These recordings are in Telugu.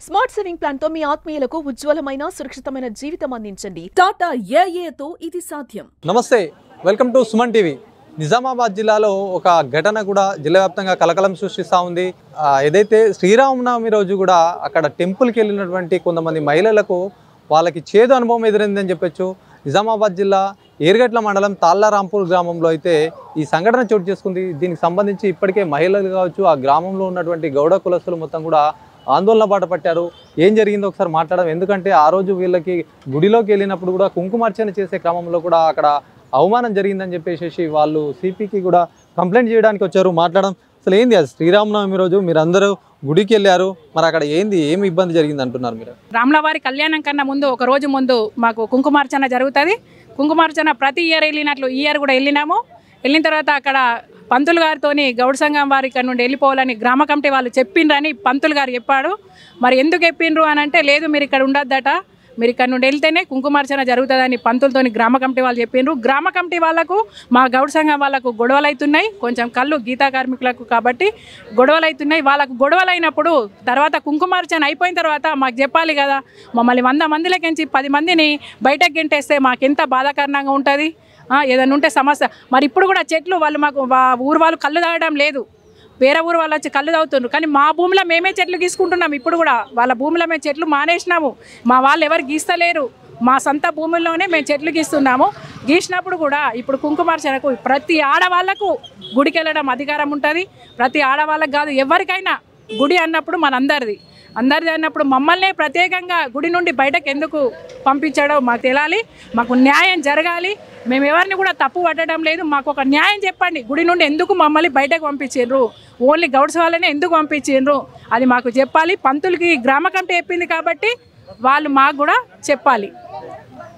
స్మార్ట్ సేవింగ్ ప్లాన్ తో మీ ఆత్మీయులకు ఉజ్వలమైన సురక్షితమైన జీవితం అందించండి. టాటా ఏఏతో ఇది సాధ్యం. నమస్తే, welcome to Suman TV. Nizamabad జిల్లాలో ఒక ఘటన కూడా జిల్లా వ్యాప్తంగా కలకలం సృష్టిస్తూ ఉంది. ఏదైతే శ్రీరామనవమి రోజు కూడా అక్కడ టెంపుల్కి వెళ్ళినటువంటి కొంతమంది మహిళలకు వాళ్ళకి చేదు అనుభవం ఎదురైందని చెప్పొచ్చు. నిజామాబాద్ జిల్లా ఏర్గట్ల మండలం తాళ్ళారాంపూర్ గ్రామంలో అయితే ఈ సంఘటన చోటు చేసుకుంది. దీనికి సంబంధించి ఇప్పటికే మహిళలు కావచ్చు, ఆ గ్రామంలో ఉన్నటువంటి గౌడ కులస్తులు మొత్తం కూడా ఆందోళన బాట పట్టారు. ఏం జరిగిందో ఒకసారి మాట్లాడడం, ఎందుకంటే ఆ రోజు వీళ్ళకి గుడిలోకి వెళ్ళినప్పుడు కూడా కుంకుమార్చన చేసే క్రమంలో కూడా అక్కడ అవమానం జరిగిందని చెప్పేసి వాళ్ళు సిపికి కూడా కంప్లైంట్ చేయడానికి వచ్చారు. మాట్లాడడం అసలు ఏంది, అది శ్రీరామనవమి రోజు మీరు అందరూ గుడికి వెళ్ళారు, మరి అక్కడ ఏంది, ఏమి ఇబ్బంది జరిగింది అంటున్నారు మీరు? రాములవారి కళ్యాణం కన్నా ముందు ఒక రోజు ముందు మాకు కుంకుమార్చన జరుగుతుంది. కుంకుమార్చన ప్రతి ఇయర్ వెళ్ళినట్లు ఈ ఇయర్ కూడా వెళ్ళినాము. వెళ్ళిన తర్వాత అక్కడ పంతులు గారితో గౌడ సంఘం వారి ఇక్కడ నుండి వెళ్ళిపోవాలని గ్రామ కమిటీ వాళ్ళు చెప్పిండ్రని పంతులు గారు చెప్పాడు. మరి ఎందుకు చెప్పిండ్రు అని అంటే, లేదు మీరు ఇక్కడ ఉండొద్దట, మీరు ఇక్కడ నుండి వెళ్తేనే కుంకుమార్చన జరుగుతుందని పంతులతోని గ్రామ కమిటీ వాళ్ళు చెప్పిండ్రు. గ్రామ కమిటీ వాళ్ళకు మా గౌడ సంఘం వాళ్ళకు గొడవలు అవుతున్నాయి, కొంచెం కళ్ళు గీతా కార్మికులకు కాబట్టి గొడవలు అవుతున్నాయి. వాళ్ళకు గొడవలు అయినప్పుడు తర్వాత కుంకుమార్చన అయిపోయిన తర్వాత మాకు చెప్పాలి కదా, మమ్మల్ని 100 మందిలకించి 10 మందిని బయటకు గెంటేస్తే మాకెంత బాధాకరంగా ఉంటుంది. ఏదైనా ఉంటే సమస్య. మరి ఇప్పుడు కూడా చెట్లు వాళ్ళు మాకు ఊరు వాళ్ళు కళ్ళు తాగడం లేదు, వేరే ఊరు వాళ్ళు వచ్చి కళ్ళు తాగుతున్నారు. కానీ మా భూమిలో మేమే చెట్లు గీసుకుంటున్నాం. ఇప్పుడు కూడా వాళ్ళ భూమిలో మేము చెట్లు మానేసినాము. మా వాళ్ళు ఎవరు గీస్తలేరు, మా సొంత భూముల్లోనే మేము చెట్లు గీస్తున్నాము. గీసినప్పుడు కూడా ఇప్పుడు కుంకుమార్చనకు ప్రతి ఆడవాళ్లకు గుడికి వెళ్ళడం అధికారం ఉంటుంది. ప్రతి ఆడవాళ్ళకు కాదు, ఎవరికైనా గుడి అన్నప్పుడు మనందరిది అన్నప్పుడు మమ్మల్ని ప్రత్యేకంగా గుడి నుండి బయటకు ఎందుకు పంపించడం మాకు తెలియాలి. మాకు న్యాయం జరగాలి. మేము ఎవరిని కూడా తప్పు పట్టడం లేదు. మాకు ఒక న్యాయం చెప్పండి. గుడి నుండి ఎందుకు మమ్మల్ని బయటకు పంపించారు, ఓన్లీ గౌడ్స్ వాళ్ళనే ఎందుకు పంపించారు, అది మాకు చెప్పాలి. పంతులకి గ్రామ కమిటీ చెప్పింది కాబట్టి వాళ్ళు మాకు కూడా చెప్పాలి.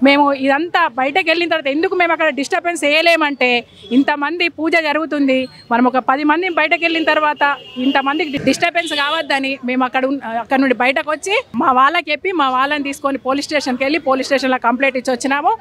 మేము ఇదంతా బయటకు వెళ్ళిన తర్వాత ఎందుకు మేము అక్కడ డిస్టర్బెన్స్ వేయలేమంటే, ఇంతమంది పూజ జరుగుతుంది, మనం ఒక 10 మంది బయటకు వెళ్ళిన తర్వాత ఇంతమందికి డిస్టర్బెన్స్ కావద్దని మేము అక్కడ నుండి బయటకు వచ్చి మా వాళ్ళకి చెప్పి మా వాళ్ళని తీసుకొని పోలీస్ స్టేషన్కి వెళ్ళి పోలీస్ స్టేషన్లో కంప్లైంట్ ఇచ్చి వచ్చినాము.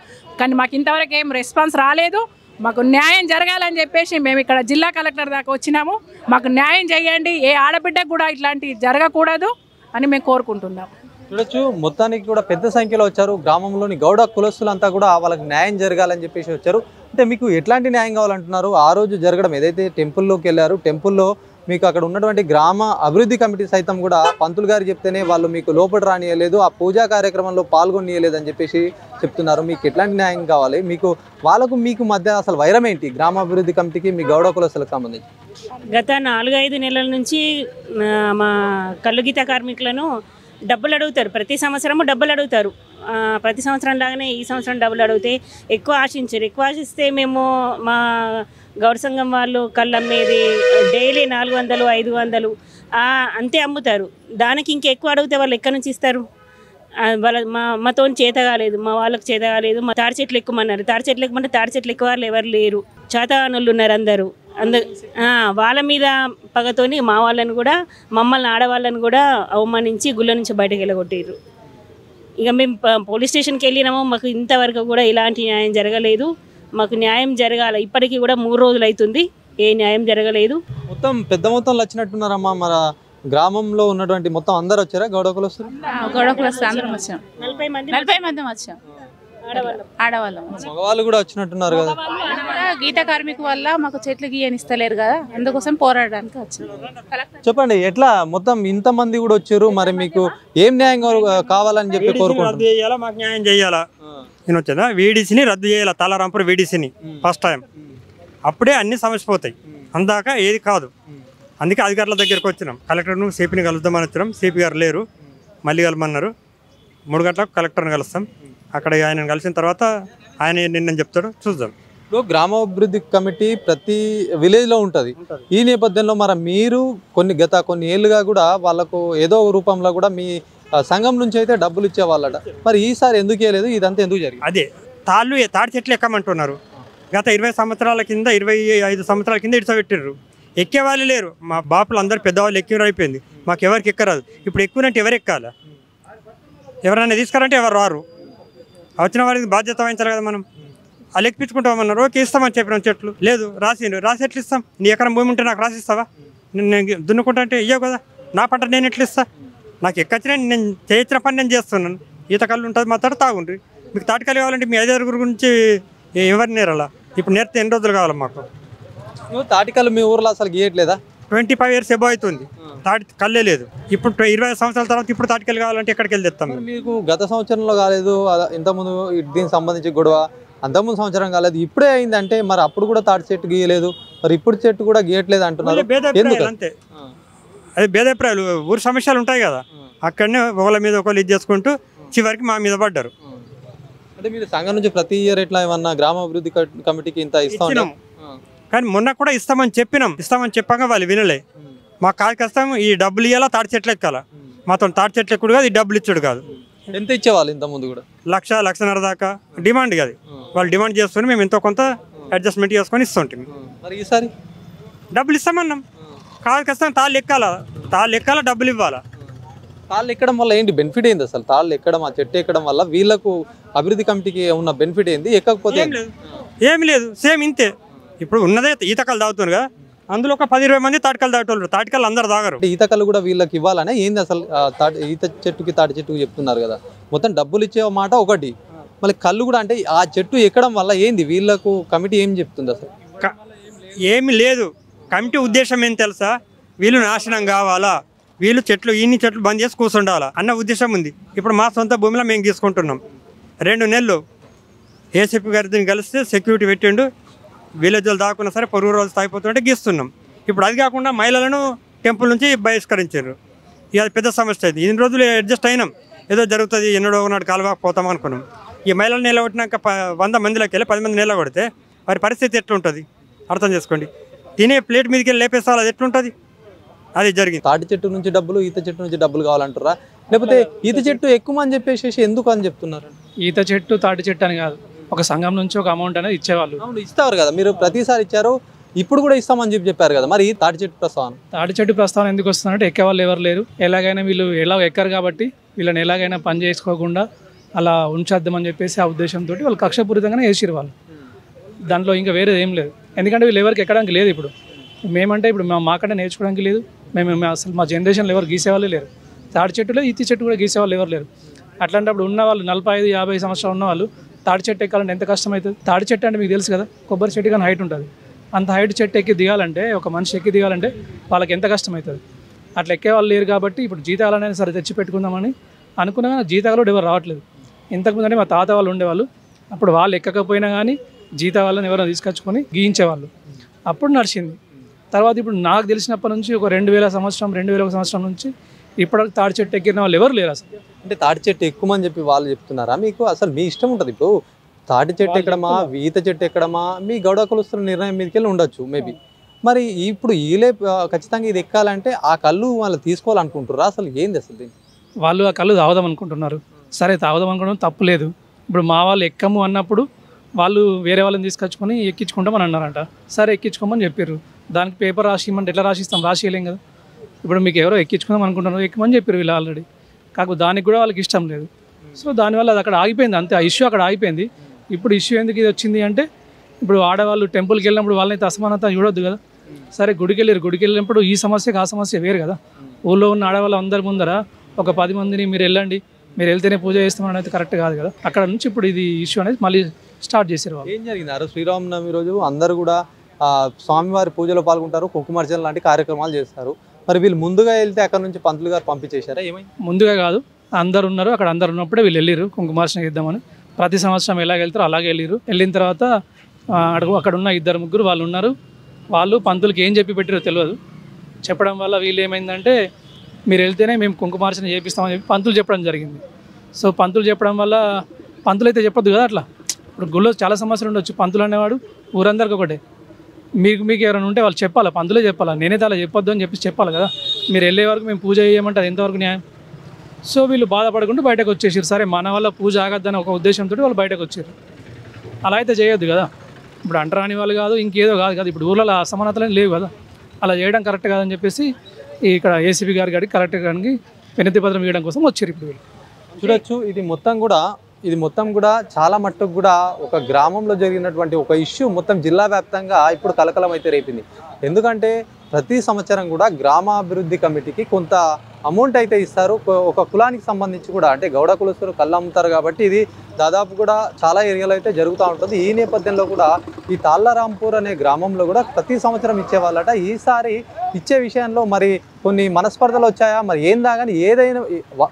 కానీ మాకు ఇంతవరకు ఏం రెస్పాన్స్ రాలేదు. మాకు న్యాయం జరగాలని చెప్పేసి మేము ఇక్కడ జిల్లా కలెక్టర్ దాకా వచ్చినాము. మాకు న్యాయం చేయండి, ఏ ఆడబిడ్డకు కూడా ఇట్లాంటివి జరగకూడదు అని మేము కోరుకుంటున్నాము. చూడొచ్చు, మొత్తానికి కూడా పెద్ద సంఖ్యలో వచ్చారు. గ్రామంలోని గౌడ కులస్తులంతా కూడా వాళ్ళకి న్యాయం జరగాలని చెప్పేసి వచ్చారు. అంటే మీకు ఎట్లాంటి న్యాయం కావాలంటున్నారు? ఆ రోజు జరగడం ఏదైతే టెంపుల్లోకి వెళ్ళారు, టెంపుల్లో మీకు అక్కడ ఉన్నటువంటి గ్రామ అభివృద్ధి కమిటీ సైతం కూడా పంతులు గారు చెప్తేనే వాళ్ళు మీకు లోపల రానియలేదు, ఆ పూజా కార్యక్రమంలో పాల్గొనియలేదు అని చెప్పేసి చెప్తున్నారు. మీకు ఎట్లాంటి న్యాయం కావాలి? మీకు మధ్య అసలు వైరం ఏంటి గ్రామ అభివృద్ధి కమిటీకి మీ గౌడ కులస్తులకు సంబంధించి? గత 4-5 నెలల నుంచి మా కళ్ళు గీత కార్మికులను డబ్బులు అడుగుతారు. ప్రతి సంవత్సరము డబ్బులు అడుగుతారు. ప్రతి సంవత్సరం లాగానే ఈ సంవత్సరం డబ్బులు అడిగితే ఎక్కువ ఆశించారు. ఎక్కువ ఆశిస్తే మేము మా గౌడ సంఘం వాళ్ళు కళ్ళు అమ్మేది డైలీ 400-500 అంతే అమ్ముతారు. దానికి ఇంకెక్కువ అడిగితే వాళ్ళు ఎక్కడి నుంచి ఇస్తారు? మాతో చేత కాలేదు, మా వాళ్ళకి చేత కాలేదు. మా తాడి చెట్లు ఎక్కుమన్నారు. తాడి చెట్లు ఎక్కుమంటే తాడి చెట్లు ఎక్కువ వాళ్ళు ఎవరు లేరు, చేతగానులు ఉన్నారు అందరూ. వాళ్ళ మీద పగతోని మా వాళ్ళని కూడా, మమ్మల్ని ఆడవాళ్ళని కూడా అవమానించి గుళ్ళ నుంచి బయటకు వెళ్ళగొట్టారు. ఇక మేము పోలీస్ స్టేషన్కి వెళ్ళినాము. మాకు ఇంతవరకు కూడా ఇలాంటి న్యాయం జరగలేదు. మాకు న్యాయం జరగాలి. ఇప్పటికీ కూడా 3 రోజులు అవుతుంది, ఏ న్యాయం జరగలేదు. మొత్తం పెద్ద మొత్తంలో వచ్చినట్టున్నారమ్మా. మన గ్రామంలో ఉన్నటువంటి మొత్తం అందరు వచ్చారా గౌడ కులస్తులు? గౌడ కులస్తులు అందరం వచ్చాం. 40 మంది వచ్చాం. ఆడవాళ్ళం, మగవాళ్ళు కూడా వచ్చినట్టున్నారు కదా. గీత కార్మిక వల్ల మాకు చెట్లు గీయనిస్తలేరు కదా, అందుకోసం పోరాడడానికి వచ్చాం. చెప్పండి, ఎట్లా మొత్తం ఇంతమంది కూడా వచ్చారు, మరి మీకు ఏం న్యాయం కావాలని చెప్పి కోరుకుంటున్నారు? మాకు న్యాయం చేయాలా? నేను వచ్చేదా వీడీసీని రద్దు చేయాలా, తాళ్ళారాంపూర్ వీడీసీని ఫస్ట్ టైం. అప్పుడే అన్ని సమస్య పోతాయి, అందాక ఏది కాదు. అందుకే అధికారుల దగ్గరకు వచ్చినాం. కలెక్టర్ను సిపిని కలుద్దామని వచ్చినాం. సిపి గారు లేరు, మళ్ళీ కలమన్నారు. 3 గంటలకు కలెక్టర్ని కలుస్తాం. అక్కడ ఆయన కలిసిన తర్వాత ఆయన నిన్న చెప్తాడు, చూద్దాం. ఇప్పుడు గ్రామాభివృద్ధి కమిటీ ప్రతి విలేజ్లో ఉంటుంది. ఈ నేపథ్యంలో మరి మీరు గత కొన్ని ఏళ్ళుగా కూడా వాళ్ళకు ఏదో రూపంలో కూడా మీ సంఘం నుంచి అయితే డబ్బులు ఇచ్చేవాళ్ళట. మరి ఈసారి ఎందుకు ఇవ్వలేదు? ఇదంతా ఎందుకు జరిగింది? అదే తాడి చెట్లు ఎక్కమంటున్నారు. గత 20 సంవత్సరాల కింద 25 సంవత్సరాల కింద ఇడిచబెట్టారు. ఎక్కేవాళ్ళు లేరు. మా బాపులు అందరు పెద్దవాళ్ళు ఎక్కిన అయిపోయింది. మాకు ఎవరికి ఎక్కరాదు. ఇప్పుడు ఎక్కువనంటే ఎవరు ఎక్కాలి? ఎవరైనా తీసుకురంటే ఎవరు రారు. వచ్చిన వారికి బాధ్యత వహించాలి కదా మనం. వాళ్ళు ఎక్కించుకుంటామన్నారు. ఓకే ఇస్తామని చెప్పిన చెట్లు లేదు, రాసి ఎట్లు ఇస్తాం? నీ ఎకరం భూమి ఉంటే నాకు రాసిస్తావా? నేను దున్నుకుంటా అంటే ఇయ్యవు కదా. నా పంట నేను ఎట్లు ఇస్తా? నాకు ఎక్కచ్చినా నేను చేయించిన పని నేను చేస్తున్నాను. ఈత కళ్ళు ఉంటుంది మాత్రం తాగుండ్రి. మీకు తాటికల్లు కావాలంటే మీ 5 గురించి ఎవరు నేరాలా? ఇప్పుడు నేర్తే ఎన్ని రోజులు కావాలి మాకు? తాటికల్లు మీ ఊర్లో అసలు గీయట్లేదా? 25 years ఎబో అవుతుంది, తాటి కళ్ళే లేదు. ఇప్పుడు 20 సంవత్సరాల తర్వాత ఇప్పుడు తాటికల్లు కావాలంటే ఎక్కడికి వెళ్ళి తెస్తాం? మీకు గత సంవత్సరంలో కాలేదు, ఇంతకుముందు దీనికి సంబంధించి గొడవ అంతకుముందు సంవత్సరం కాలేదు, ఇప్పుడే అయిందంటే మరి అప్పుడు కూడా తాటి చెట్టు గీయలేదు, మరి ఇప్పుడు చెట్టు కూడా గీయట్లేదు అంటున్నారు. అంతే, అది భేదాభిప్రాయాలు. ఊరి సమస్యలు ఉంటాయి కదా, అక్కడనే ఒకళ్ళ మీద ఒకళ్ళు ఇది చేసుకుంటూ చివరికి మా మీద పడ్డారు. అంటే మీరు సంఘం నుంచి ప్రతి ఇయర్ ఎట్లా ఏమన్నా గ్రామాభివృద్ధి కమిటీకి ఇంత ఇస్తాం, కానీ మొన్న కూడా ఇస్తామని చెప్పాక వాళ్ళు వినలే. మాకు కాదు కష్టం, ఈ డబ్బులు ఇవ్వాలా, తాటి చెట్లు ఎక్కాలా. మాతో తాటి చెట్లు ఎక్కుడు కాదు, ఈ డబ్బులు ఇచ్చాడు కాదు. ఎంత ఇచ్చేవాళ్ళు ఇంత ముందు కూడా? 1,00,000-1,50,000 దాకా డిమాండ్ కాదు. వాళ్ళు డిమాండ్ చేస్తుని మేము ఎంతో కొంత అడ్జస్ట్మెంట్ చేసుకొని ఇస్తుంటాం. మరి ఈసారి డబ్బులు ఇస్తామన్నాం, కాదు కష్టం. తాళ్ళు ఎక్కాలా, డబ్బులు ఇవ్వాలా. తాళ్ళు ఎక్కడం వల్ల ఏంటి బెనిఫిట్ ఏంది అసలు? తాళ్ళు ఎక్కడం, ఆ చెట్టు ఎక్కడం వల్ల వీళ్ళకు అభివృద్ధి కమిటీకి ఉన్న బెనిఫిట్ ఏంది? ఎక్కకపోతే ఏమి లేదు, సేమ్ ఇంతే. ఇప్పుడు ఉన్నదే ఈతకలు తాగుతున్నారు కదా, అందులో ఒక 10-20 మంది తాటికలు తాగేటోళ్ళు. తాటికలు అందరు తాగరు. ఈతకలు కూడా వీళ్ళకి ఇవ్వాలనే ఏంది అసలు? ఈత చెట్టుకి తాటి చెట్టుకి చెప్తున్నారు కదా, మొత్తం డబ్బులు ఇచ్చే మాట ఒకటి, మళ్ళీ కళ్ళు కూడా. అంటే ఆ చెట్టు ఎక్కడం వల్ల ఏంది వీళ్ళకు కమిటీ ఏం చెప్తుంది అసలు? ఏమి లేదు. కమిటీ ఉద్దేశం ఏం తెలుసా? వీళ్ళు నాశనం కావాలా, వీళ్ళు ఇన్ని చెట్లు బంద్ చేసి కూర్చుండాలా అన్న ఉద్దేశం ఉంది. ఇప్పుడు మా సొంత భూమిలో మేము తీసుకుంటున్నాం. 2 నెలలు ఏసీపీ గారిని కలిస్తే సెక్యూరిటీ పెట్టిండు. విలేజ్లు దాకున్నా సరే పొరుగు రోజులు తాగిపోతుంటే గీస్తున్నాం. ఇప్పుడు అది కాకుండా మహిళలను టెంపుల్ నుంచి బహిష్కరించారు. ఇక అది పెద్ద సమస్య అయింది. 2 రోజులు అడ్జస్ట్ అయినాం, ఏదో జరుగుతుంది, ఎన్నడో నాడు కాలువకపోతాం అనుకున్నాం. ఈ మహిళలు నిలబెట్టినాక 100 మందిలోకి వెళ్ళి 10 మంది నిలబడితే వారి పరిస్థితి ఎట్లుంటుంది అర్థం చేసుకోండి. తినే ప్లేట్ మీదకి వెళ్ళి లేపేస్తారు, అది ఎట్లుంటుంది? అది జరిగింది. తాటి చెట్టు నుంచి డబ్బులు, ఈత చెట్టు నుంచి డబ్బులు కావాలంటారా? లేకపోతే ఈత చెట్టు ఎక్కువ అని చెప్పేసి ఎందుకు అని చెప్తున్నారు? ఈత చెట్టు తాటి చెట్టు అని కాదు, ఒక సంఘం నుంచి ఒక అమౌంట్ అనేది ఇచ్చేవాళ్ళు. అవును, ఇస్తారు కదా, మీరు ప్రతిసారి ఇచ్చారు, ఇప్పుడు కూడా ఇస్తామని చెప్పారు కదా. మరి తాటి చెట్టు ప్రస్తావన ఎందుకు వస్తుందంటే ఎక్కేవాళ్ళు ఎవరు లేరు. ఎలాగైనా వీళ్ళు ఎక్కరు కాబట్టి వీళ్ళని ఎలాగైనా పని చేసుకోకుండా అలా ఉంచేద్దామని చెప్పేసి ఆ ఉద్దేశంతో వాళ్ళు కక్షపూరితంగానే వేసిరు వాళ్ళు. దాంట్లో ఇంకా వేరేది ఏం లేదు. ఎందుకంటే వీళ్ళు ఎవరికి ఎక్కడానికి లేదు. ఇప్పుడు మేమంటే ఇప్పుడు మాకంటే నేర్చుకోవడానికి లేదు. మేము అసలు మా జనరేషన్లో ఎవరు గీసేవాళ్ళే లేరు. తాటి చెట్టులో ఈత చెట్టు కూడా గీసేవాళ్ళు ఎవరు లేరు. అట్లాంటప్పుడు ఉన్న వాళ్ళు 45-50 సంవత్సరాలు ఉన్న వాళ్ళు తాటి చెట్టు ఎక్కాలంటే ఎంత కష్టమవుతుంది? తాటి చెట్టు అంటే మీకు తెలుసు కదా, కొబ్బరి చెట్టు కానీ హైట్ ఉంటుంది. అంత హైట్ చెట్టు ఎక్కి దిగాలంటే, ఒక మనిషి ఎక్కి దిగాలంటే వాళ్ళకి ఎంత కష్టమవుతుంది? అట్లా ఎక్కే వాళ్ళు లేరు కాబట్టి ఇప్పుడు జీతాలు అనేది సరే తెచ్చి పెట్టుకుందామని అనుకున్నా, జీతాలు ఎవరు రావట్లేదు. ఇంతకుముందు అంటే మా తాత వాళ్ళు ఉండేవాళ్ళు, అప్పుడు వాళ్ళు ఎక్కకపోయినా కానీ జీతా వాళ్ళని ఎవరైనా తీసుకొచ్చుకొని గీయించేవాళ్ళు, అప్పుడు నడిచింది. తర్వాత ఇప్పుడు నాకు తెలిసినప్పటి నుంచి ఒక 2001 సంవత్సరం నుంచి ఇప్పటివరకు తాటి చెట్టు ఎక్కిన వాళ్ళు ఎవరు లేరు అసలు. అంటే తాటి చెట్టు ఎక్కుమని చెప్పి వాళ్ళు చెప్తున్నారా మీకు? అసలు మీ ఇష్టం ఉంటుంది. ఇప్పుడు తాటి చెట్టు ఎక్కడమా, ఈత చెట్టు ఎక్కడమా, మీ గౌడ కులస్తున్న నిర్ణయం మీదకి వెళ్ళి ఉండొచ్చు మేబీ. మరి ఇప్పుడు వీళ్ళే ఖచ్చితంగా ఇది ఎక్కాలంటే ఆ కళ్ళు వాళ్ళు తీసుకోవాలనుకుంటున్నారా? అసలు ఏంది అసలు దీన్ని? వాళ్ళు ఆ కళ్ళు తాగుదాం అనుకుంటున్నారు. సరే తాగుదాం అనుకోవడం తప్పు లేదు. ఇప్పుడు మా వాళ్ళు ఎక్కము అన్నప్పుడు వాళ్ళు వేరే వాళ్ళని తీసుకొచ్చుకొని ఎక్కించుకుంటామని అన్నారంట. సరే ఎక్కించుకోమని చెప్పారు. దానికి పేపర్ రాసిమంటే ఎట్లా రాసిస్తాం? రాసియలేం కదా. ఇప్పుడు మీకు ఎవరో ఎక్కించుకుందాం అనుకుంటున్నారు, ఎక్కమని చెప్పారు వీళ్ళు ఆల్రెడీ. కాకపోతే దానికి కూడా వాళ్ళకి ఇష్టం లేదు. సో దానివల్ల అది అక్కడ ఆగిపోయింది అంతే. ఆ ఇష్యూ అక్కడ ఆగిపోయింది. ఇప్పుడు ఇష్యూ ఎందుకు ఇది వచ్చింది అంటే, ఇప్పుడు ఆడవాళ్ళు టెంపుల్కి వెళ్ళినప్పుడు వాళ్ళనైతే అసమానత చూడొద్దు కదా. సరే గుడికి వెళ్ళినప్పుడు ఈ సమస్యకు ఆ సమస్య వేరు కదా. ఊళ్ళో ఉన్న ఆడవాళ్ళు అందరి ముందర ఒక 10 మందిని మీరు వెళ్ళండి, మీరు వెళ్తేనే పూజ చేస్తామని అయితే కరెక్ట్ కాదు కదా. అక్కడ నుంచి ఇప్పుడు ఇది ఇష్యూ అనేది మళ్ళీ స్టార్ట్ చేశారు వాళ్ళు. ఏం జరిగింది? శ్రీరామనవమి రోజు అందరూ కూడా స్వామివారి పూజలో పాల్గొంటారు, కుంకుమార్చన లాంటి కార్యక్రమాలు చేస్తారు. మరి వీళ్ళు ముందుగా వెళ్తే అక్కడ నుంచి పంతులు గారు పంపించేశారా? ఏమైంది? ముందుగా కాదు, అందరు ఉన్నారు అక్కడ. అందరు ఉన్నప్పుడే వీళ్ళు వెళ్ళారు కుంకుమార్చన చేద్దామని. ప్రతి సంవత్సరం ఎలాగ వెళ్తారో అలాగే వెళ్ళారు. వెళ్ళిన తర్వాత అక్కడ ఉన్న 2-3 వాళ్ళు ఉన్నారు. వాళ్ళు పంతులకి ఏం చెప్పి పెట్టారో తెలియదు. చెప్పడం వల్ల వీళ్ళు ఏమైందంటే, మీరు వెళ్తేనే మేము కుంకుమార్చన చేపిస్తామని చెప్పి పంతులు చెప్పడం జరిగింది. సో పంతులు చెప్పడం వల్ల, పంతులు అయితే చెప్పొద్దు కదా అట్లా. ఇప్పుడు గుళ్ళో చాలా సమస్యలు ఉండొచ్చు. పంతులు అనేవాడు ఊరందరికి ఒకటే. మీకు ఎవరైనా ఉంటే వాళ్ళు చెప్పాలా, పంతులే చెప్పాలా. నేనైతే అలా చెప్పొద్దు అని చెప్పాలి కదా. మీరు వెళ్ళే వరకు మేము పూజ చేయమంటే అది ఎంతవరకు న్యాయం? సో వీళ్ళు బాధపడకుండా బయటకు వచ్చేసారు. సరే మన వల్ల పూజ ఆగద్దని ఒక ఉద్దేశంతో వాళ్ళు బయటకు వచ్చారు. అలా అయితే చేయొద్దు కదా. ఇప్పుడు అంటరాని వాళ్ళు కాదు, ఇంకేదో కాదు కదా. ఇప్పుడు ఊళ్ళో అసమానతలు లేవు కదా. అలా చేయడం కరెక్ట్ కాదని చెప్పేసి ఇక్కడ ఏసీపీ గారికి కరెక్ట్ గారికి వినతి పత్రం ఇవ్వడం కోసం వచ్చారు. ఇప్పుడు వీళ్ళు చూడొచ్చు, ఇది మొత్తం కూడా చాలా మట్టుకు కూడా ఒక గ్రామంలో జరిగినటువంటి ఒక ఇష్యూ మొత్తం జిల్లా వ్యాప్తంగా ఇప్పుడు కలకలం అయితే రేపింది. ఎందుకంటే ప్రతి సంవత్సరం కూడా గ్రామాభివృద్ధి కమిటీకి కొంత అమౌంట్ అయితే ఇస్తారు. ఒక కులానికి సంబంధించి కూడా, అంటే గౌడ కులస్తులు కళ్ళు అమ్ముతారు కాబట్టి ఇది దాదాపు కూడా చాలా ఏరియాలో అయితే జరుగుతూ ఉంటుంది. ఈ నేపథ్యంలో కూడా ఈ తాళ్ళరాంపూర్ అనే గ్రామంలో కూడా ప్రతి సంవత్సరం ఇచ్చేవాళ్ళట. ఈసారి ఇచ్చే విషయంలో మరి కొన్ని మనస్పర్ధలు వచ్చాయా, మరి ఏందా కానీ ఏదైనా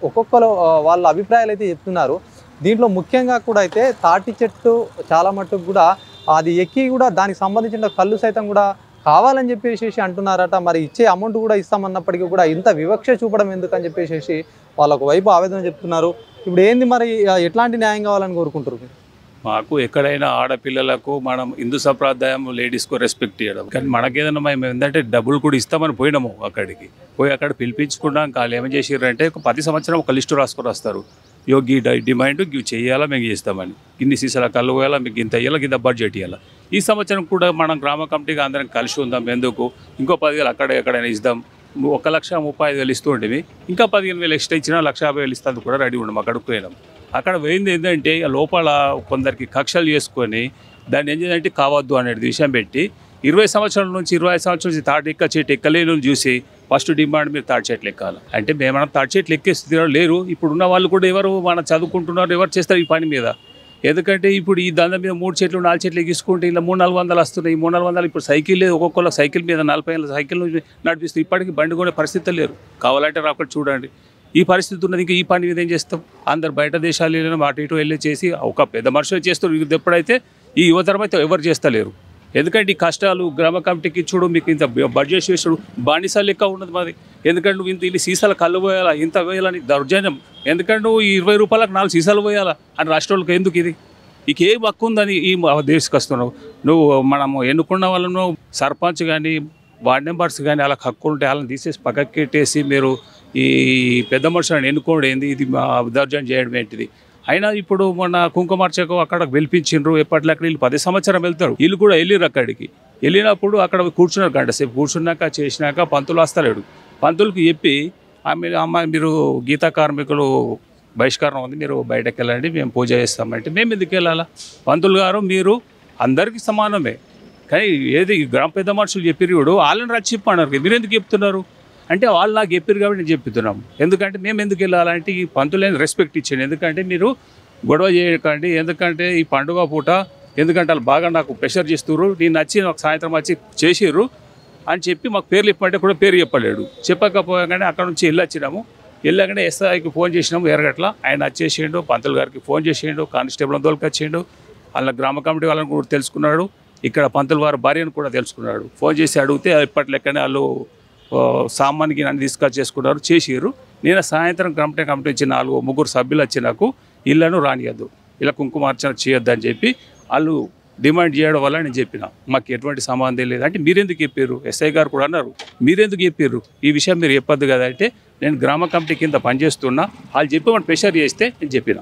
ఒక్కొక్కరు వాళ్ళ అభిప్రాయాలు అయితే చెప్తున్నారు. దీంట్లో ముఖ్యంగా కూడా అయితే తాటి చెట్టు చాలా మట్టుకు కూడా అది ఎక్కి కూడా దానికి సంబంధించిన కళ్ళు సైతం కూడా కావాలని చెప్పేసి అంటున్నారట. మరి ఇచ్చే అమౌంట్ కూడా ఇస్తామన్నప్పటికీ కూడా ఇంత వివక్ష చూపడం ఎందుకని చెప్పేసి వాళ్ళొక వైపు ఆవేదన చెప్తున్నారు. ఇప్పుడు ఏంది మరి ఎట్లాంటి న్యాయం కావాలని కోరుకుంటారు? మాకు ఎక్కడైనా ఆడపిల్లలకు మనం హిందూ సంప్రదాయం లేడీస్కు రెస్పెక్ట్ ఇవ్వడం, కానీ మనకేదైనా మేము ఏంటంటే డబ్బులు కూడా ఇస్తామని పోయినాము. అక్కడికి పోయి అక్కడ పిలిపించుకున్నాం. వాళ్ళు ఏమని చేసారంటే ప్రతి సంవత్సరం ఒక లిస్టు రాసుకొని వస్తారు. యోగి డిమాండ్ ఇవి చేయాలా, మేము చేస్తామని, ఇన్ని సీసాల కళ్ళు పోయాలా, మీకు ఇంత ఇవ్వాలా, ఇంత బడ్జెట్ ఇవ్వాలా. ఈ సంవత్సరం కూడా మనం గ్రామ కమిటీగా అందరం కలిసి ఉందాం. ఎందుకు ఇంకో 10,000 అక్కడ ఎక్కడైనా ఇద్దాం. 1,35,000 ఇస్తూ ఉండేవి, ఇంకా 15,000 ఎక్స్ట్రా ఇచ్చినా 1,50,000 ఇస్తాను కూడా రెడీ ఉన్నాం. అక్కడికి పోయినాం. అక్కడ పోయింది ఏంటంటే లోపల కొందరికి కక్షలు చేసుకొని దాన్ని ఏం చేయాలంటే కావద్దు అనేది విషయం పెట్టి 20 సంవత్సరాల నుంచి 25 సంవత్సరాల నుంచి తాటి చెట్టు ఎక్కలేని చూసి ఫస్ట్ డిమాండ్ మీరు తాటి చెట్లు ఎక్కాలి అంటే మేమన్నా తాటి చెట్లు ఎక్కేస్తే లేరు. ఇప్పుడు ఉన్న వాళ్ళు కూడా ఎవరు మనం చదువుకుంటున్నారు, ఎవరు చేస్తారు ఈ పని మీద? ఎందుకంటే ఇప్పుడు ఈ దంద మీద 3 చెట్లు 4 చెట్లు ఎక్కించుకుంటే ఇలా 300-400 వస్తున్నాయి. 300-400 ఇప్పుడు సైకిల్ లేదు. ఒక్కొక్కరు సైకిల్ మీద 40 ఏళ్ళ సైకిల్ నడిపిస్తే ఇప్పటికీ బండి కొనే పరిస్థితి లేరు. కావాలంటే అక్కడ చూడండి ఈ పరిస్థితి ఉన్నది. ఇంకా ఈ పని మీద ఏం చేస్తాం? అందరు బయట దేశాలు వెళ్ళినా అటు ఇటు వెళ్ళి చేసి ఒక పెద్ద మనుషులు చేస్తారు. ఇది ఎప్పుడైతే ఈ యువతరం అయితే ఎవరు చేస్తలేరు. ఎందుకంటే ఈ కష్టాలు గ్రామ కమిటీకి చూడు, మీకు ఇంత బడ్జెట్ చేసాడు, బానిసాలు లెక్క ఉన్నది మాది. ఎందుకంటే నువ్వు ఇంత ఇన్ని సీసాలు కళ్ళు పోయాలా, ఇంత వేయాలని దౌర్జన్యం. ఎందుకంటే నువ్వు 20 రూపాయలకు 4 సీసాలు పోయాలా అని రాష్ట్రాలకు ఎందుకు? ఇది నీకేం హక్కు ఉందని ఈ దేశకు వస్తున్నావు నువ్వు? మనము ఎన్నుకున్న వాళ్ళను సర్పంచ్ కానీ వార్డ్ మెంబర్స్ కానీ వాళ్ళకి హక్కు ఉంటే వాళ్ళని తీసేసి పక్కకి పెట్టేసి మీరు ఈ పెద్ద మనుషులను ఎన్నుకోవడం ఏంది? ఇది దౌర్జన్యం చేయడం ఏంటిది? అయినా ఇప్పుడు మొన్న కుంకుమార్చకు అక్కడ పిలిపించిండ్రు. ఎప్పట్లో అక్కడ వీళ్ళు 10 సంవత్సరం వెళ్తారు. వీళ్ళు కూడా వెళ్ళిరు. అక్కడికి వెళ్ళినప్పుడు అక్కడ కూర్చున్నారు. గంట సేపు కూర్చున్నాక చేసినాక పంతులు వస్తలేడు. పంతులకు చెప్పి అమ్మాయి మీరు గీతా కార్మికులు బహిష్కరణ ఉంది, మీరు బయటకు వెళ్ళండి, మేము పూజ చేస్తామంటే మేము ఎందుకు వెళ్ళాలా? పంతులు గారు మీరు అందరికీ సమానమే, కానీ ఏది గ్రామ పెద్ద మనుషులు చెప్పిరు వాళ్ళని రచ్చిప్పన్నారు, మీరు ఎందుకు చెప్తున్నారు అంటే వాళ్ళు నాకు చెప్పారు కాబట్టి నేను చెప్తున్నాం. ఎందుకంటే మేము ఎందుకు వెళ్ళాలంటే ఈ పంతులని రెస్పెక్ట్ ఇచ్చాను. ఎందుకంటే మీరు గొడవ చేయకండి, ఎందుకంటే ఈ పండుగ పూట ఎందుకంటే వాళ్ళు బాగా నాకు ప్రెషర్ చేస్తున్నారు, నేను వచ్చి నాకు సాయంత్రం వచ్చి చేసిర్రు అని చెప్పి మాకు పేర్లు ఇప్పమంటే కూడా పేరు చెప్పలేడు. చెప్పకపోగానే అక్కడ నుంచి వెళ్ళొచ్చినాము. వెళ్ళగానే ఎస్ఐకి ఫోన్ చేసినాము ఎరగట్ల. ఆయన వచ్చేసిండు, పంతులు గారికి ఫోన్ చేసిండు, కానిస్టేబుల్ అందరికి వచ్చిండు. వాళ్ళ గ్రామ కమిటీ వాళ్ళని కూడా తెలుసుకున్నాడు, ఇక్కడ పంతులు వారి భార్యను కూడా తెలుసుకున్నాడు. ఫోన్ చేసి అడిగితే ఇప్పటి లెక్కనే వాళ్ళు సామాన్కి నన్ను తీసుకొచ్చేసుకున్నారు, చేసిర్రు. నేను సాయంత్రం కమిటీ నుంచి 4-3 సభ్యులు వచ్చి నాకు ఇళ్లను రానియద్దు, ఇలా కుంకుమార్చన చేయొద్దు అని చెప్పి వాళ్ళు డిమాండ్ చేయడం వల్ల నేను చెప్పిన మాకు ఎటువంటి సంబంధం లేదు అంటే మీరెందుకు చెప్పారు? ఎస్ఐ గారు కూడా అన్నారు మీరెందుకు చెప్పారు ఈ విషయం, మీరు చెప్పొద్దు కదా అంటే నేను గ్రామ కమిటీ కింద పనిచేస్తున్నా, వాళ్ళు చెప్పి మనం ప్రెషర్ చేస్తే నేను చెప్పిన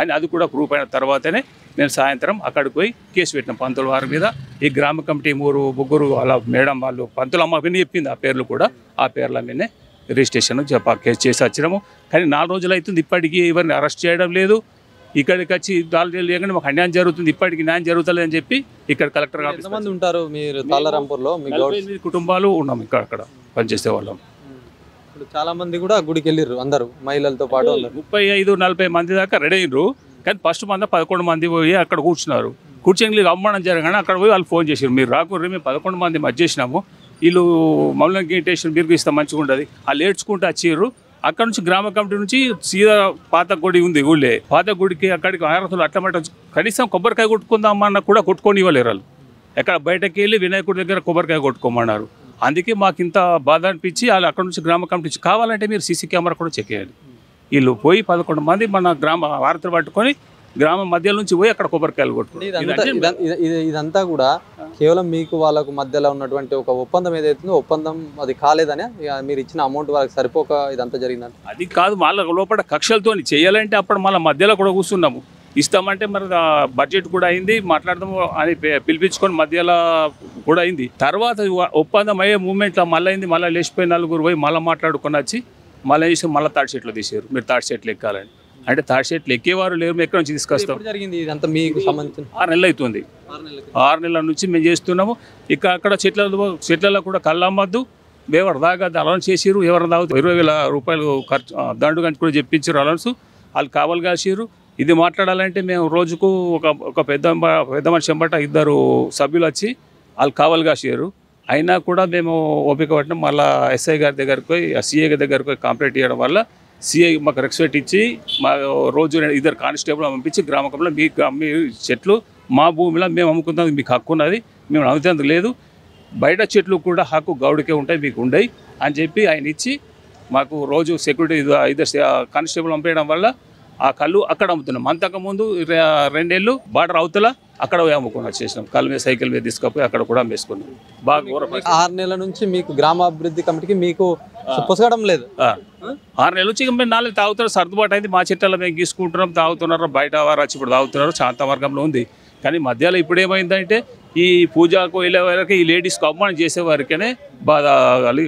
అని అది కూడా ప్రూఫ్ అయిన తర్వాతనే నేను సాయంత్రం అక్కడికి పోయి కేసు పెట్టిన పంతుల వారి మీద. ఈ గ్రామ కమిటీ 3-3 అలా మేడం వాళ్ళు పంతులు అమ్మ విని చెప్పింది ఆ పేర్లు కూడా, ఆ పేర్ల మీదనే రిజిస్ట్రేషన్ కేసు చేసి వచ్చినాము. కానీ 4 రోజులు అవుతుంది, ఇప్పటికీ ఎవరిని అరెస్ట్ చేయడం లేదు. ఇక్కడికి వచ్చి 4 రోజులు లేకుండా మాకు అన్యాయం జరుగుతుంది, ఇప్పటికి న్యాయం జరుగుతలేదు అని చెప్పి ఇక్కడ కలెక్టర్ గారు ఎంతమంది ఉంటారు మీరు తాళ్ళరాంపూర్లో? 48 కుటుంబాలు ఉన్నాం ఇక్కడ అక్కడ పనిచేసే వాళ్ళం. ఇప్పుడు చాలా మంది కూడా గుడికి వెళ్ళిర్రు, అందరూ మహిళలతో పాటు 35-40 మంది దాకా రెడీ అయ్యారు. కానీ ఫస్ట్ మంది 11 మంది పోయి అక్కడ కూర్చున్నారు. కూర్చొని అమ్మడం జరగానే అక్కడ పోయి వాళ్ళు ఫోన్ చేశారు, మీరు రాకూడదు, మేము 11 మంది మధ్య చేసినాము, వీళ్ళు మమ్మల్ని గీటేషన్ మీరు ఇస్తాం మంచిగా ఉంటుంది. వాళ్ళు ఏడ్చుకుంటూ వచ్చారు. అక్కడ నుంచి గ్రామ కమిటీ నుంచి సీదా పాత గుడి ఉంది, ఊళ్ళే పాత గుడికి అక్కడికి ఆరతులు అట్లమాట కనీసం కొబ్బరికాయ కొట్టుకుందామన్నా కూడా కొట్టుకొని ఇవ్వలేరు వాళ్ళు. ఎక్కడ బయటకు వెళ్ళి వినాయకుడి దగ్గర కొబ్బరికాయ కొట్టుకోమన్నారు. అందుకే మాకు ఇంత బాధ అనిపించి వాళ్ళు అక్కడ నుంచి గ్రామ కమిటీ నుంచి కావాలంటే మీరు సీసీ కెమెరా కూడా చెక్ చేయాలి. వీళ్ళు పోయి 11 మంది మన గ్రామ వార్తలు పట్టుకొని గ్రామం మధ్య నుంచి పోయి అక్కడ కొబ్బరికాయలు కొట్టుకోండి. ఇదంతా కూడా కేవలం మీకు వాళ్ళకు మధ్యలో ఉన్నటువంటి ఒక ఒప్పందం ఏదైతుందో ఒప్పందం అది కాలేదని మీరు ఇచ్చిన అమౌంట్ వాళ్ళకి సరిపోక ఇదంతా జరిగిందంటే అది కాదు, వాళ్ళ లోపల కక్షలతో చేయాలంటే అప్పుడు మళ్ళీ మధ్యలో కూడా కూర్చున్నాము. ఇస్తామంటే మరి బడ్జెట్ కూడా అయింది, మాట్లాడదాము అని పిలిపించుకొని మధ్యలో కూడా అయింది. తర్వాత ఒప్పందం అయ్యే మూమెంట్లో మళ్ళీ అయింది, మళ్ళీ లేచిపోయి 4 పోయి మళ్ళీ మాట్లాడుకొని వచ్చి మళ్ళీ వేసి మళ్ళీ తాటి చెట్లు తీసారు, మీరు తాటి చెట్లు ఎక్కాలని. అంటే తాటి చెట్లు ఎక్కేవారు లేరు, మేము ఎక్కడి నుంచి తీసుకొస్తాం? ఎప్పుడు జరిగింది ఇదంతా మీకు సంబంధించిన? 6 నెలలు అవుతుంది. 6 నెలల నుంచి మేము చేస్తున్నాము. అక్కడ చెట్లలో కూడా కళ్ళు అమ్మద్దు, ఎవరు తాగద్దు అలౌన్స్ చేసిరు. ఎవరు తాగుతారు 20,000 రూపాయలు ఖర్చు దండు కంచి కూడా చెప్పించారు అలౌన్స్. వాళ్ళు కావాలి కాసిరు. ఇది మాట్లాడాలంటే మేము రోజుకు ఒక పెద్ద మనిషి ఎంబట 2 సభ్యులు వచ్చి వాళ్ళు కావాలి కాసిరు. అయినా కూడా మేము ఓపిక పట్టినాం. మళ్ళీ ఎస్ఐ గారి దగ్గరికి పోయి సిఐ దగ్గరికి పోయి కంప్లైంట్ చేయడం వల్ల సిఐ మాకు రెస్పెక్ట్ ఇచ్చి మా రోజు 2 కానిస్టేబుల్ పంపించి గ్రామంలో మీ చెట్లు మా భూమిలో మేము అమ్ముకుందాం, మీకు హక్కు ఉన్నది, మేము అమ్ముతందుకు లేదు, బయట చెట్లు కూడా హక్కు గౌడికే ఉంటాయి, మీకు ఉండయి అని చెప్పి ఆయన ఇచ్చి మాకు రోజు సెక్యూరిటీ 2 కానిస్టేబుల్ పంపేయడం వల్ల ఆ కళ్ళు అక్కడ అమ్ముతున్నాం. అంతకుముందు 2 ఏళ్ళు బార్డర్ అవతల అక్కడ అమ్ముకుని వచ్చేసినాం. కళ్ళు మీద సైకిల్ మీద తీసుకుపోయి అక్కడ కూడా అమ్మేసుకున్నాం. బాగా 6 నెలల నుంచి మీకు గ్రామాభివృద్ధి కమిటీకి మీకు పొసగడం లేదు. 6 నెలల నుంచి మేము 4 తాగుతారు, సర్దుబాటు అయింది. మా చెట్లలో మేము గీసుకుంటున్నాం, తాగుతున్నారు. బయట వారు వచ్చి ఇప్పుడు తాగుతున్నారు, శాంత వర్గంలో ఉంది. కానీ మధ్యలో ఇప్పుడు ఏమైందంటే ఈ పూజకు వెళ్ళే వారికి ఈ లేడీస్కి అవమానం చేసే వారికనే బాధ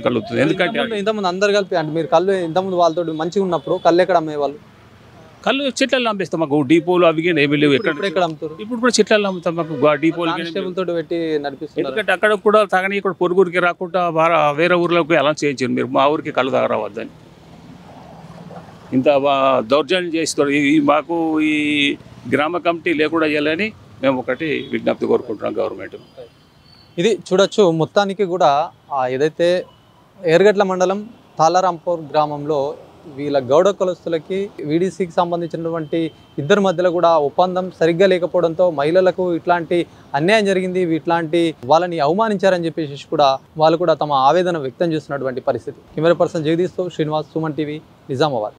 కలుగుతుంది. ఎందుకంటే ఇంతకుముందు అందరు కలిపి అంటే మీరు కళ్ళు ఇంతకుముందు వాళ్ళతో మంచిగా ఉన్నప్పుడు కళ్ళు ఎక్కడ అమ్మేవాళ్ళు? కళ్ళు చెట్లలో అమ్మేస్తాం. మాకు డిపోలు అవి ఏమి లేవు. ఎక్కడ అమ్ముతారు? ఇప్పుడు కూడా చెట్లలో అమ్ముతాం. మాకు డిపోలు తోటి పెట్టి నడిపిస్తారు. ఎందుకంటే అక్కడ కూడా తాగని ఇక్కడ పొరుగురికి రాకుండా వేరే ఊర్లోకి ఎలా చేయించారు మీరు, మా ఊరికి కళ్ళు తాగరావద్దని ఇంత దౌర్జన్యం చేస్తారు. మాకు ఈ గ్రామ కమిటీ లేకుండా చేయాలని మేము ఒకటి విజ్ఞప్తి కోరుకుంటున్నాం గవర్నమెంట్. ఇది చూడొచ్చు. మొత్తానికి కూడా ఏదైతే ఎర్గట్ల మండలం తాళరాంపూర్ గ్రామంలో వీళ్ళ గౌడ కులస్తులకి వీడీసీకి సంబంధించినటువంటి 2 మధ్యలో కూడా ఒప్పందం సరిగ్గా లేకపోవడంతో మహిళలకు ఇట్లాంటి అన్యాయం జరిగింది, ఇట్లాంటి వాళ్ళని అవమానించారని చెప్పేసి కూడా వాళ్ళు కూడా తమ ఆవేదన వ్యక్తం చేస్తున్నటువంటి పరిస్థితి. కెమెరా పర్సన్ జగదీష్తో శ్రీనివాస్, సుమన్ టీవీ, నిజామాబాద్.